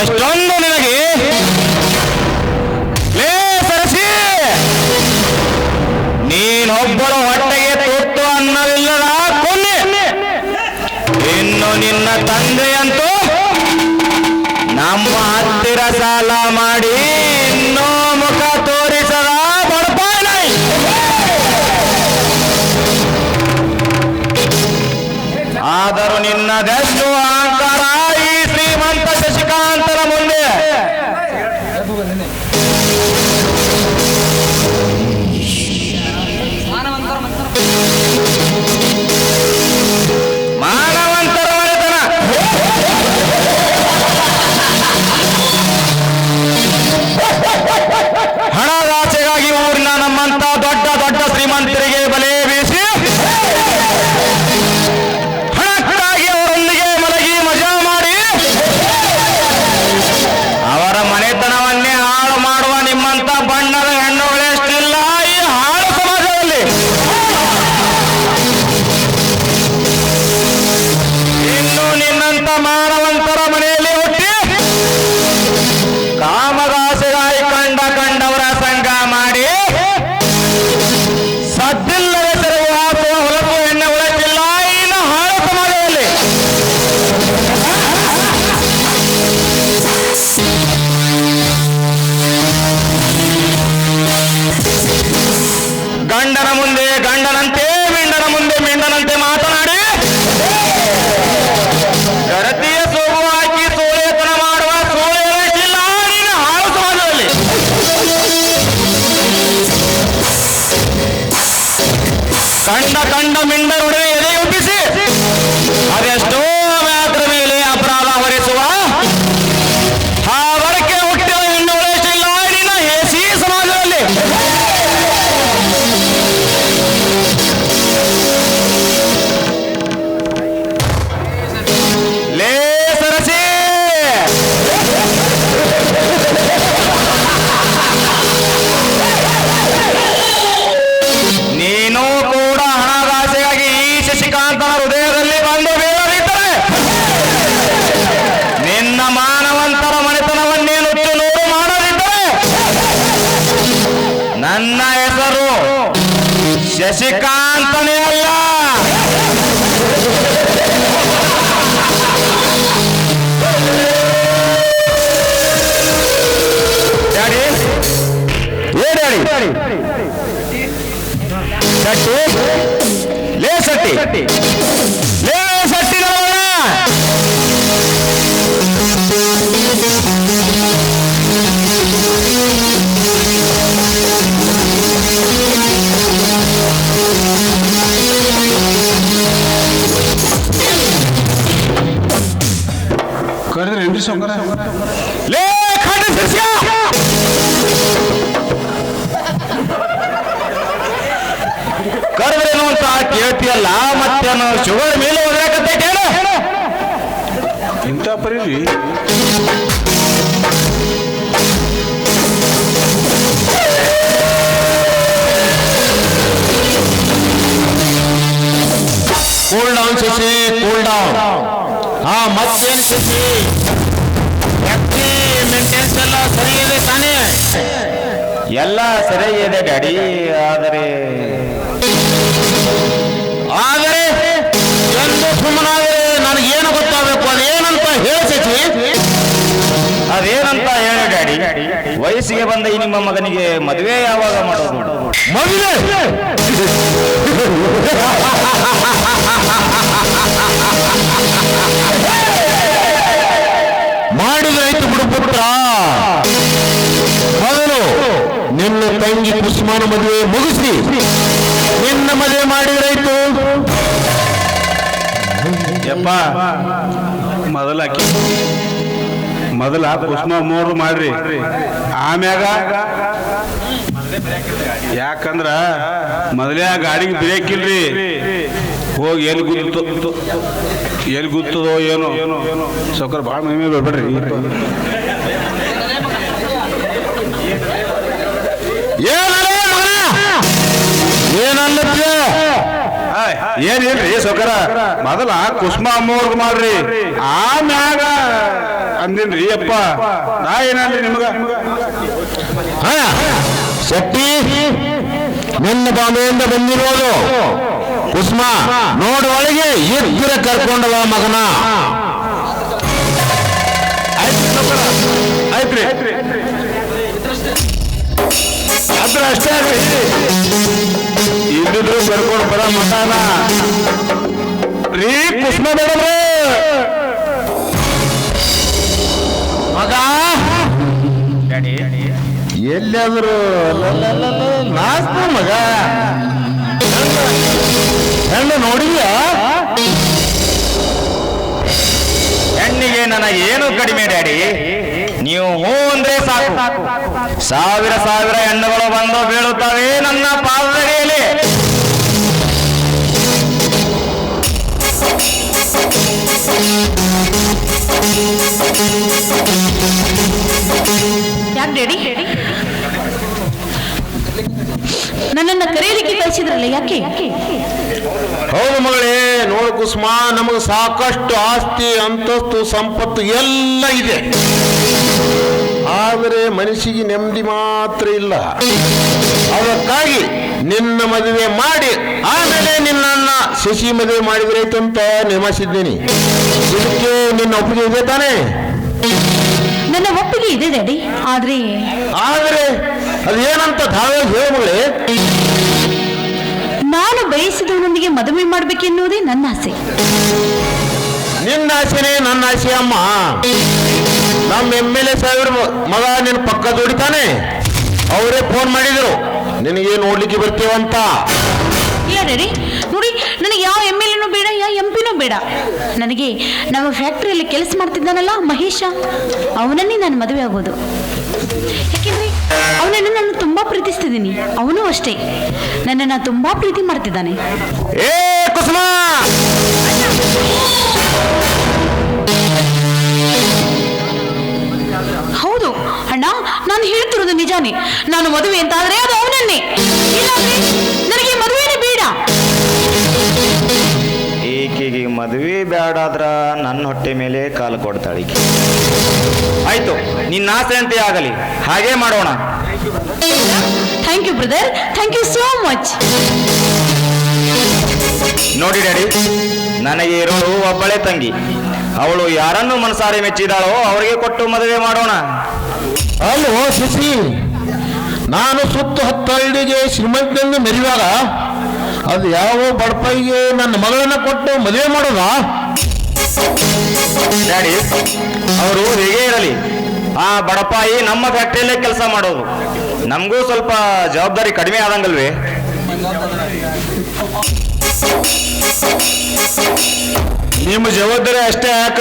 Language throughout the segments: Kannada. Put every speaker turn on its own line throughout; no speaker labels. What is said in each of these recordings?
ಎಷ್ಟೊಂದು ನಿನಗೆ ಸರಸಿ ನೀನೊಬ್ಬಳು ಹೊಟ್ಟೆಗೆ ತುತ್ತು ಅನ್ನವಿಲ್ಲದ ಕೊನ್ನೆ. ಇನ್ನು ನಿನ್ನ ತಂದೆಯಂತೂ ನಮ್ಮ ಹತ್ತಿರ ಸಾಲ ಮಾಡಿ ಇನ್ನೂ ಮುಖ ತೋರಿಸದ ಬಡಪಾಯ. ಆದರೂ ನಿನ್ನದೆಷ್ಟು ಅಹಂಕಾರ ಈ ಶ್ರೀಮಂತ ಶಶಿಕಾಂತನ ಮುಂದೆ. ಮಾನವಂತರ ಮನೆತನ ಹಣದಾಸೆಗಾಗಿ ಊರಿನ ನಮ್ಮಂತ ದೊಡ್ಡ ದೊಡ್ಡ ಶ್ರೀಮಂತರಿಗೆ ಬಲೆ ಬೀಸಿ ಹಣಕ್ಕಾಗಿ ಅವರೊಂದಿಗೆ ಮಲಗಿ ಮಜಾ ಮಾಡಿ ಅವರ ಮನೆತನವನ್ನೇ ಹಾಳು ಮಾಡುವ ನಿಮ್ಮಂತ ಬಣ್ಣದ ಹೆಣ್ಣುಗಳೆಷ್ಟಿಲ್ಲ ಈ ಹಾಳು ಸಮಾಜದಲ್ಲಿ. ಇನ್ನು ನಿನ್ನಂತ ಮಾನವಂತರ ಮನೆಯಲ್ಲಿ ಹುಟ್ಟಿ ಕಾಮದಾಸೆಗಾಗಿ ಕಂಡವರ ಸಂಘ ಮಾಡಿ ಸದ್ದಿಲ್ಲದ ಸೆರಗು ಹಾಕುವ ಹೊಲಸು ಎಣ್ಣೆ ಉಳಿಸಿಲ್ಲ ಇನ್ನು ಹಾಳು ಸಮಾಜದಲ್ಲಿ. ಗಂಡನ ಮುಂದೆ ಗಂಡನಂತೆ ಮಿಂಡನ ಮುಂದೆ ಮಿಂಡನಂತೆ ಮಾತನಾಡಿ ಗರತಿಯ ಸೋಗು ಹಾಕಿ ಸೋಳೆತನ ಮಾಡುವ ಸೋಳೆಲ್ಲ ನೀನು ಹಾಳು ಸಮಾಜದಲ್ಲಿ. ಕಂಡ ಮಿಂಡರುಡೆ ಎದೆಯೊಪ್ಪಿಸಿ ಅದೆಷ್ಟೋ ವ್ಯಾತರ ಮೇಲೆ ಅಪರಾಧ ಹೊರಿಸುವ ಆ ವರ್ಗಕ್ಕೆ ಹುಟ್ಟಿದ ಹೆಣ್ಣು ಉಳಿಸಿಲ್ಲ ನಿನ್ನ ಹೇಸಿ ಸಮಾಜದಲ್ಲಿ. ಲೇ ಸರಸಿ ನೀನು ಕೂಡ ಹಣದಾಸೆಗಾಗಿ ಈ ಶಶಿಕಾಂತನ ಹೃದಯದಲ್ಲಿ ಬಂದು ಬೀಳಲಿದ್ದರೆ ನಿನ್ನ ಮಾನವಂತರ ಮನೆತನವನ್ನೇ ನುಚ್ಚು ನೂರು ಮಾಡದಿದ್ದರೆ ನನ್ನ ಹೆಸರು ಶಶಿಕಾಂತನೇ ಅಲ್ಲ. ಡ್ಯಾಡಿ ಏ ಡ್ಯಾಡಿ ಸಟ್ಟಿ ಲೇ ಸಟ್ಟಿ ಲೇ ಸಟ್ಟಿ ನೋಡೋಣ.
ಕರೆದ್ರೇನ್ರಿ ಸೌಕರ್ಯ?
ಲೇ ಖಂಡ ಶಿಷ್ಯ ಕರೆದ್ರೇನು ಅಂತ ಕೇಳ್ತೀಯಲ್ಲ ಮತ್ತೇನು ಶುಗರ್ ಮೇಲೆ ಹೋಗ್ಯಾಕತ್ತೇನು?
ಇಂಥ ಪರಿವಿ
cool down Shashi cool down. ಹಾ ಮತ್ತೇನು ಶಶಿ ವ್ಯಕ್ತಿ ಮೇಂಟೆನೆನ್ಸ್ ಎಲ್ಲ ಸರಿ ಇದೆ ತಾನೇ? ಎಲ್ಲ ಸರಿ ಇದೆ ಡ್ಯಾಡಿ. ಆದರೆ ಎಂದು ಸುಮ್ಮನಾದರೆ ನನಗೇನು ಗೊತ್ತಾಗಬೇಕು ಅದೇನಂತ ಹೇಳಿ ಶಶಿ. ಅದೇನಂತ ಹೇಳಿ ಡ್ಯಾಡಿ. ವಯಸ್ಸಿಗೆ ಬಂದ ಈ ನಿಮ್ಮ ಮಗನಿಗೆ ಮದುವೆ ಯಾವಾಗ ಮಾಡೋದು? ಮದುವೆ ಮಾಡಿದ್ರಾಯ್ತು ಬಿಡು ಪುತ್ರ. ಮೊದಲು ನಿನ್ನ ತಂಗಿ ಕುಸುಮಾನ ಮದುವೆ ಮುಗಿಸಿ ನಿನ್ನ ಮದುವೆ ಮಾಡಿದ್ರಾಯ್ತು.
ಯಪ್ಪ ಮೊದಲ ಕುಸುಮ ಮೂರು ಮಾಡ್ರಿ, ಆಮ್ಯಾಗ ಯಾಕಂದ್ರ ಮೊದಲೇ ಆ ಗಾಡಿಗೆ ಬ್ರೇಕ್ ಇಲ್ರಿ. ಹೋಗಿ ಎಲ್ಲಿ ಗುತ್ತದೋ ಏನೋ ಸೌಕರ ಭಾಳ ಮಹಿಮೆ ಬರ್ಬೇಡ್ರಿ.
ಏನಿಲ್ರಿ ಸೌಕರ,
ಮೊದಲ ಕುಸುಮ ಅಮ್ಮವ್ರಿಗೆ ಮಾಡ್ರಿ, ಆಮ್ಯಾಗ ಅಂದಿನ್ರಿ ಅಪ್ಪ, ನಾ ಏನಂದ್ರಿ ನಿಮ್ಗ?
ಹಾ ಶೆಟ್ಟಿ, ನಿನ್ನ ಬಾಂಬೆಯಿಂದ ಬಂದಿರೋದು ಕುಸುಮ ನೋಡು, ಒಳಗೆ ಇದ್ರೆ ಕರ್ಕೊಂಡವ ಮಗನ.
ಆಯ್ತ್ರಿ, ಅದ್ರ ಅಷ್ಟೇ ಆಗ್ರಿ, ಇಲ್ಲಿದ್ರು ಕರ್ಕೊಂಡು ಬರ ಮಗನ ರೀ ಕುಸುಮ ಬೇಡವ್ರೆ.
ಮಗ ಎಲ್ಲಾದ್ರು ನಾಸ್ತ ಮಗ ಹೆಣ್ಣು ನೋಡಿದ್ಯಾ?
ಹೆಣ್ಣಿಗೆ ನನಗೇನು ಕಡಿಮೆ ಡ್ಯಾಡಿ, ನೀವು ಹೂ ಅಂದ್ರೆ ಸಾಕು, ಸಾವಿರ ಸಾವಿರ ಹೆಣ್ಣುಗಳು ಬಂದು ಬೀಳುತ್ತವೆ ನನ್ನ ಪಾದದಡಿಯಲ್ಲಿ.
ಯಾಕೆ ಡ್ಯಾಡಿ ನನ್ನನ್ನು ಕರೆಯಲಿಕ್ಕೆ ಕಳಿಸಿದ್ರಲ್ಲ, ಯಾಕೆ?
ಹೌದು ಮಗಳೇ, ನೋಡು ಕುಸುಮ, ನಮಗೆ ಸಾಕಷ್ಟು ಆಸ್ತಿ ಅಂತಸ್ತು ಸಂಪತ್ತು ಎಲ್ಲ ಇದೆ, ಆದರೆ ಮನಸ್ಸಿಗೆ ನೆಮ್ಮದಿ ಮಾತ್ರ ಇಲ್ಲ. ಅದಕ್ಕಾಗಿ ನಿನ್ನ ಮದುವೆ ಮಾಡಿ ಆಮೇಲೆ ನಿನ್ನನ್ನ ಶಶಿ ಮದುವೆ ಮಾಡಿದ್ರೈತಂತ ನೇಮಿಸಿದ್ದೀನಿ. ಇದಕ್ಕೆ ನಿನ್ನ ಒಪ್ಪಿಗೆ ಇದೆ ತಾನೇ?
ನನ್ನ ಒಪ್ಪಿಗೆ ಇದೆ ಡ್ಯಾಡಿ, ಆದ್ರೆ
ಅದೇನಂತ ಧಾವೆ ಹೇಳ ಮಗಳೇ.
ನಾನು ಬಯಸಿದವನೊಂದಿಗೆ ಮದುವೆ ಮಾಡಬೇಕೆನ್ನುವುದೇ ನನ್ನ ಆಸೆ.
ನಿನ್ನ ಆಸೆನೇ ನನ್ನ ಆಸೆ ಅಮ್ಮ. ನಮ್ಮ MLA ಸಾಹೇಬ್ರ ಮಗ ನಿನ್ನ ಪಕ್ಕ ದುಡಿತಾನೆ, ಅವರೇ ಫೋನ್ ಮಾಡಿದ್ರು ನಿನಗೆ ನೋಡ್ಲಿಕ್ಕೆ ಬರ್ತೀವಂತ.
ಇಲ್ಲ ಡ್ಯಾಡಿ, ನೋಡಿ, ನನಗೆ ಯಾವ MLA ಬೇಡ, ಯಾವ MP ಬೇಡ. ನನಗೆ ನಮ್ಮ ಫ್ಯಾಕ್ಟ್ರಿಯಲ್ಲಿ ಕೆಲಸ ಮಾಡ್ತಿದ್ದಾನಲ್ಲ ಮಹೇಶ, ಅವನನ್ನೇ ನಾನು ಮದುವೆ ಆಗೋದು. ಯಾಕೆಂದ್ರೆ ಅವನನ್ನು ನಾನು ತುಂಬಾ ಪ್ರೀತಿಸ್ತಿದ್ದೀನಿ, ಅವನು ಅಷ್ಟೇ ನನ್ನನ್ನು ತುಂಬಾ ಪ್ರೀತಿ ಮಾಡ್ತಿದ್ದಾನೆ.
ಏ ಕುಸುಮ,
ಹೌದು ಅಣ್ಣ, ನಾನು ಹೇಳ್ತಿರೋದು ನಿಜಾನೇ. ನಾನು ಮದುವೆ ಅಂತ ಆದ್ರೆ ಅದು ಅವನನ್ನೇ, ಇಲ್ಲಾಂದ್ರೆ ನನಗೆ ಮದುವೆನೇ ಬೇಡ.
ಈಕೆಗೆ ಮದುವೆ ಬೇಡಾದ್ರ ನನ್ನ ಹೊಟ್ಟೆ ಮೇಲೆ ಕಾಲು ಕೊಡ್ತಾಳೆ. ಆಯ್ತು, ನಿನ್ನ ಆಸೆ ಅಂತೆ ಆಗಲಿ, ಹಾಗೇ ಮಾಡೋಣ.
Thank you brother, thank you so much.
ನೋಡಿ ಡ್ಯಾಡಿ, ನನಗೆ ಇರೋಳು ಒಬ್ಬಳೆ ತಂಗಿ, ಅವಳು ಯಾರನ್ನು ಮನಸಾರೆ ಮೆಚ್ಚಿದಾಳೋ ಅವರಿಗೆ ಕೊಟ್ಟು ಮದುವೆ ಮಾಡೋಣ.
ಅಲ್ಲೋ ಶಶಿ, ನಾನು ಸುತ್ತ 10 ಹಳ್ಳಿಗೆ ಶ್ರೀಮಂತನಿಂದ ಮೆರೆಯುವಾಗ ಅದು ಯಾವ ಬಡಪಾಯಿಗೆ ನನ್ನ ಮಗಳನ್ನ ಕೊಟ್ಟು ಮದುವೆ ಮಾಡೋದಾ?
ಡ್ಯಾಡಿ, ಅವರು ಹೇಗೆ ಇರಲಿ, ಆ ಬಡಪಾಯಿ ನಮ್ಮ ಫ್ಯಾಕ್ಟ್ರಿಯಲ್ಲೇ ಕೆಲಸ ಮಾಡೋದು, ನಮಗೂ ಸ್ವಲ್ಪ ಜವಾಬ್ದಾರಿ ಕಡಿಮೆ ಆದಂಗಲ್ವೇ?
ನಿಮ್ಮ ಜವಾಬ್ದಾರಿ ಅಷ್ಟೇ ಯಾಕ,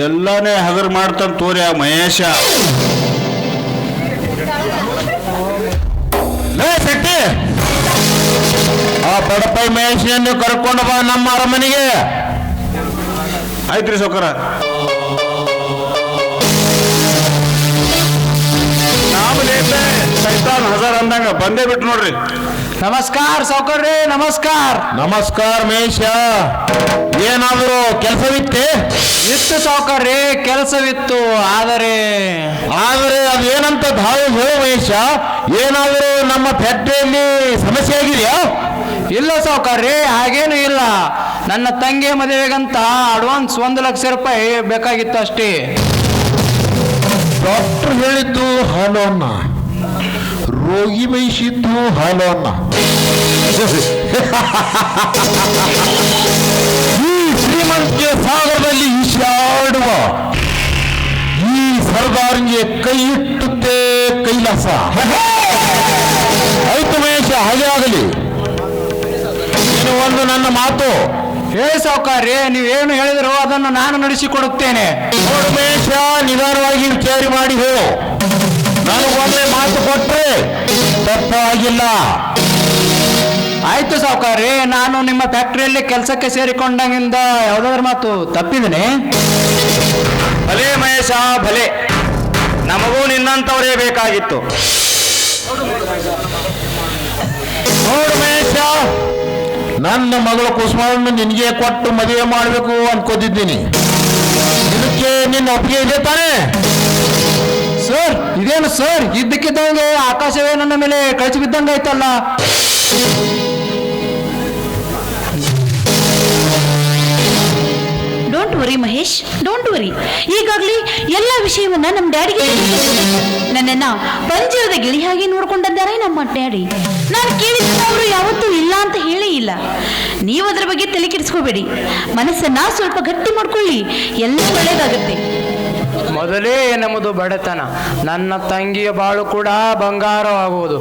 ಎಲ್ಲಾನೇ ಹಗರ್ ಮಾಡ್ತಾನ ತೋರಿ ಆ ಮಹೇಶ.
ಶೆಟ್ಟಿ, ಆ ಬಡಪಾಯಿ ಮಹೇಶನನ್ನು ಕರ್ಕೊಂಡು ಬಾ ನಮ್ಮ ಅರಮನೆಗೆ.
ಆಯ್ತ್ರಿ ಸೌಕರ. ಸೈತಾನ್ ಹಜಾರ್ ಅಂದಂಗ ಬಂದೇ ಬಿಟ್ಟು ನೋಡ್ರಿ.
ನಮಸ್ಕಾರ ಸೌಕರ್ಯ, ನಮಸ್ಕಾರ.
ನಮಸ್ಕಾರ ಮಹೇಶ, ಏನಾದರೂ ಕೆಲಸವಿತ್ತೆ?
ಇತ್ತು ಸೌಕರ್ಯ, ಕೆಲಸವಿತ್ತು, ಆದರೆ
ಅದೇನಂತ ಧಾವೆ ಹೇಳು ಮಹೇಶ. ಏನಾದರೂ ನಮ್ಮ ಫ್ಯಾಕ್ಟ್ರಿಯಲ್ಲಿ ಸಮಸ್ಯೆ ಆಗಿದೆಯಾ?
ಇಲ್ಲ ಸೌಕರ್ಯ, ಹಾಗೇನು ಇಲ್ಲ. ನನ್ನ ತಂಗಿ ಮದುವೆಗಂತ ಅಡ್ವಾನ್ಸ್ 1 ಲಕ್ಷ ರೂಪಾಯಿ ಬೇಕಾಗಿತ್ತು ಅಷ್ಟೇ.
ಡಾಕ್ಟರ್ ಹೇಳಿದ್ದು ಹಾಲು ಅನ್ನ, ರೋಗಿ ಬಯಸಿದ್ದು ಹಾಲು ಅನ್ನ. ಈ ಶ್ರೀಮಂತಿಕೆ ಸಾಗರದಲ್ಲಿ ಈಶಾಡುವ ಈ ಸರ್ದಾರ್ಗೆ ಕೈ ಇಟ್ಟುತ್ತೆ ಕೈಲಾಸ. ಆಯ್ತು ಮಹೇಶ, ಹಾಗೆ ಆಗಲಿ. ಇನ್ನು ಒಂದು ನನ್ನ ಮಾತು.
ಹೇಳಿ ಸೌಕರ್ಯ, ನೀವೇನು ಹೇಳಿದ್ರು ಅದನ್ನು ನಾನು ನಡೆಸಿಕೊಡುತ್ತೇನೆ.
ನೋಡು ಮಹೇಶ, ನಿಧಾನವಾಗಿ ವಿಚಾರ ಮಾಡಿ ಹೇಳು. ನನಗೊಮ್ಮೆ ಮಾತು ಕೊಟ್ಟರೆ ತಪ್ಪಾಗಿಲ್ಲ.
ಆಯ್ತು ಸೌಕರ್ಯ, ನಾನು ನಿಮ್ಮ ಫ್ಯಾಕ್ಟ್ರಿಯಲ್ಲಿ ಕೆಲಸಕ್ಕೆ ಸೇರಿಕೊಂಡಾಗಿಂದ ಯಾವುದಾದ್ರೂ ಮಾತು ತಪ್ಪಿದನೆ? ಭಲೆ ಮಹೇಶ, ಭಲೆ. ನಮಗೂ ನಿನ್ನಂಥವರೇ ಬೇಕಾಗಿತ್ತು.
ನೋಡು ಮಹೇಶ, ನನ್ನ ಮಗಳು ಕುಸುಮವನ್ನು ನಿನಗೆ ಕೊಟ್ಟು ಮದುವೆ ಮಾಡಬೇಕು ಅನ್ಕೋತಿದ್ದೀನಿ. ಇದಕ್ಕೆ ಮದುವೆಗೆ ನಿನ್ನ ಒಪ್ಪಿಗೆ ಇದೆ ತಾನೇ?
ಸರ್ ಇದೇನು ಸರ್, ಇದ್ದಕ್ಕಿದ್ದಂಗೆ ಆಕಾಶವೇ ನನ್ನ ಮೇಲೆ ಕಳಚಿ ಬಿದ್ದಂಗೆ ಆಯ್ತಲ್ಲ.
Don't worry Mahesh, don't worry. ಈಗಾಗಲೇ ಎಲ್ಲ ವಿಷಯವನ್ನ ನಮ್ಮ ಡ್ಯಾಡಿಗೆ ನನ್ನನ್ನ ಪಂಜರದ ಗಿಳಿಯಾಗಿ ನೋಡ್ಕೊಂಡಿದ್ದಾರೆ ನಮ್ಮ ಡ್ಯಾಡಿ. ನಾನು ಕೇಳಿದ ಅವರು ಯಾವತ್ತೂ ಇಲ್ಲ ಅಂತ ಹೇಳೇ ಇಲ್ಲ. ನೀವು ಅದರ ಬಗ್ಗೆ ತಲೆ ಕೆಡಿಸ್ಕೋಬೇಡಿ, ಮನಸ್ಸನ್ನ ಸ್ವಲ್ಪ ಗಟ್ಟಿ ಮಾಡ್ಕೊಳ್ಳಿ, ಎಲ್ಲ ಒಳ್ಳೇದಾಗುತ್ತೆ.
ಮೊದಲೇ ನಮ್ಮದು ಬಡತನ, ನನ್ನ ತಂಗಿಯ ಬಾಳು ಕೂಡ ಬಂಗಾರವಾಗುವುದು.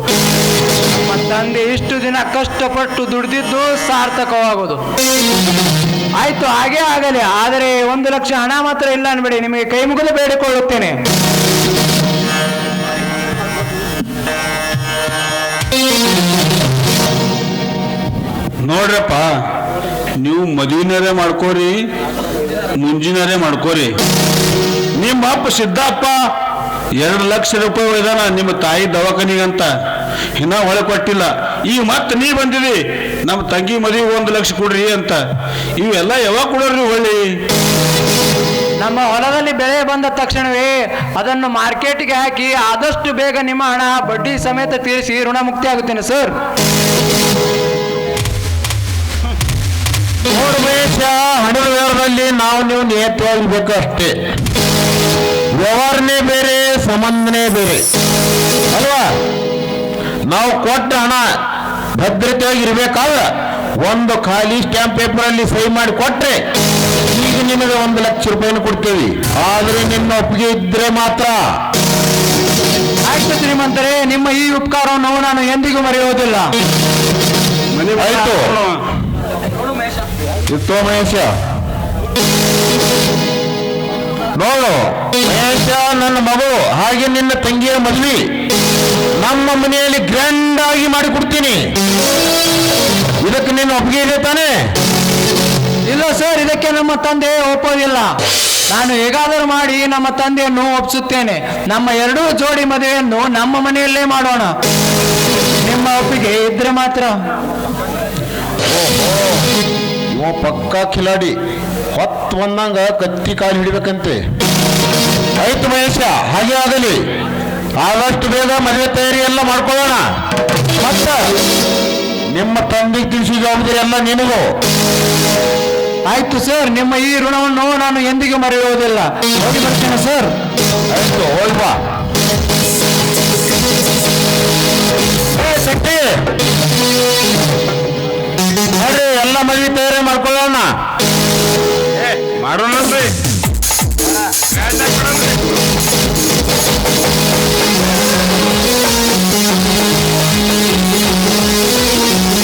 ನಮ್ಮ ತಂದೆ ಇಷ್ಟು ದಿನ ಕಷ್ಟಪಟ್ಟು ದುಡಿದಿದ್ದು ಸಾರ್ಥಕವಾಗುವುದು. ಆಯ್ತು, ಹಾಗೇ ಆಗಲಿ. ಆದರೆ 1 ಲಕ್ಷ ಹಣ ಮಾತ್ರ ಇಲ್ಲ ಅನ್ಬೇಡಿ, ನಿಮಗೆ ಕೈ ಮುಗಿದು ಬೇಡಿಕೊಳ್ಳುತ್ತೇನೆ.
ನೋಡ್ರಪ್ಪ, ನೀವು ಮದುವೆನರೇ ಮಾಡ್ಕೋರಿ, ಮುಂಜಿನರೇ ಮಾಡ್ಕೋರಿ. ನಿಮ್ಮ ಅಪ್ಪ ಸಿದ್ದಪ್ಪ 2 ಲಕ್ಷ ರೂಪಾಯಿ ಒಯ್ದಾನ ನಿಮ್ಮ ತಾಯಿ ದವಾಖಾನಿಗಂತ, ಇನ್ನ ಹೊಳೆ ಕೊಟ್ಟಿಲ್ಲ. ಈಗ ಮತ್ತೆ ನೀ ಬಂದಿರಿ ನಮ್ಮ ತಂಗಿ ಮದುವೆ 1 ಲಕ್ಷ ಕೊಡ್ರಿ ಅಂತ. ಇವೆಲ್ಲ ಯಾವಾಗ ಕೊಡ್ರಿ ಹೊಳ್ಳಿ?
ನಮ್ಮ ಹೊಲದಲ್ಲಿ ಬೆಳೆ ಬಂದ ತಕ್ಷಣವೇ ಅದನ್ನು ಮಾರ್ಕೆಟ್ಗೆ ಹಾಕಿ ಆದಷ್ಟು ಬೇಗ ನಿಮ್ಮ ಹಣ ಬಡ್ಡಿ ಸಮೇತ ತೀರಿಸಿ ಋಣ ಮುಕ್ತಿ ಆಗುತ್ತೇನೆ ಸರ್.
ನೋಡು ಮಹೇಶ, ಹಣದ ವ್ಯವಹಾರದಲ್ಲಿ ನಾವು ನೀವು ನಿಯತವಾಗಿರ್ಬೇಕು ಅಷ್ಟೇ. ವ್ಯವಹಾರನೇ ಬೇರೆ, ಸಂಬಂಧನೇ ಬೇರೆ ಅಲ್ವಾ? ನಾವು ಕೊಟ್ಟ ಹಣ ಭದ್ರತೆಯಾಗಿರ್ಬೇಕಾದ್ರೆ ಒಂದು ಖಾಲಿ ಸ್ಟ್ಯಾಂಪ್ ಪೇಪರ್ ಅಲ್ಲಿ ಸಹಿ ಮಾಡಿ ಕೊಟ್ರೆ ಈಗ ನಿಮಗೆ 1 ಲಕ್ಷ ರೂಪಾಯಿನ ಕೊಡ್ತೇವೆ. ಆದ್ರೆ ನಿನ್ನ ಒಪ್ಪಿಗೆ ಇದ್ರೆ ಮಾತ್ರ.
ಆಯ್ತು ಶ್ರೀಮಂತರೇ, ನಿಮ್ಮ ಈ ಉಪಕಾರವನ್ನು ನಾನು ಎಂದಿಗೂ ಮರೆಯುವುದಿಲ್ಲ.
ಆಯ್ತು ಇತ್ತು ಮಹೇಶ. ನೋಡು ಮಹೇಶ, ನನ್ನ ಮಗಳು ಹಾಗೆ ನಿನ್ನ ತಂಗಿಯ ಮದುವೆ ನಮ್ಮ ಮನೆಯಲ್ಲಿ ಗ್ರ್ಯಾಂಡ್ ಆಗಿ ಮಾಡಿಕೊಡ್ತೀನಿ. ಇದಕ್ಕೆ ನಿನ್ನ ಒಪ್ಪಿಗೆ ಇದೆ ತಾನೇ?
ಇಲ್ಲ ಸರ್, ಇದಕ್ಕೆ ನಮ್ಮ ತಂದೆ ಒಪ್ಪೋದಿಲ್ಲ. ನಾನು ಹೇಗಾದರೂ ಮಾಡಿ ನಮ್ಮ ತಂದೆಯನ್ನು ಒಪ್ಪಿಸುತ್ತೇನೆ. ನಮ್ಮ 2 ಜೋಡಿ ಮದುವೆಯನ್ನು ನಮ್ಮ ಮನೆಯಲ್ಲೇ ಮಾಡೋಣ. ನಿಮ್ಮ ಒಪ್ಪಿಗೆ ಇದ್ರೆ ಮಾತ್ರ.
ಇವ ಪಕ್ಕಾ ಕಿಲಾಡಿ, ಹೊತ್ತು ಬಂದಂಗ ಕತ್ತಿ ಕಾಲು ಹಿಡಿಬೇಕಂತೆ. ಆಯ್ತು ಮಹೇಶ, ಹಾಗೆ ಆಗಲಿ. ಆದಷ್ಟು ಬೇಗ ಮದುವೆ ತಯಾರಿ ಎಲ್ಲ ಮಾಡ್ಕೊಳ್ಳೋಣ. ಮತ್ತ ನಿಮ್ಮ ತಂದೆಗೆ ತಿಳಿಸಿ ಜವಾಬ್ದಾರಿ ಎಲ್ಲ ನಿನಗೂ.
ಆಯ್ತು ಸರ್, ನಿಮ್ಮ ಈ ಋಣವನ್ನು ನಾನು ಎಂದಿಗೂ ಮರೆಯುವುದಿಲ್ಲ. ಹೋಗಿ ಬರ್ತೀನಿ ಸರ್.
ಆಯ್ತು, ಹೋಗಿ ಬಾ. ಶಕ್ತಿ ನೋಡ್ರಿ, ಎಲ್ಲ ಮದುವೆ ತಯಾರಿ ಮಾಡ್ಕೊಳ್ಳೋಣ.
ಮಾಡೋಣ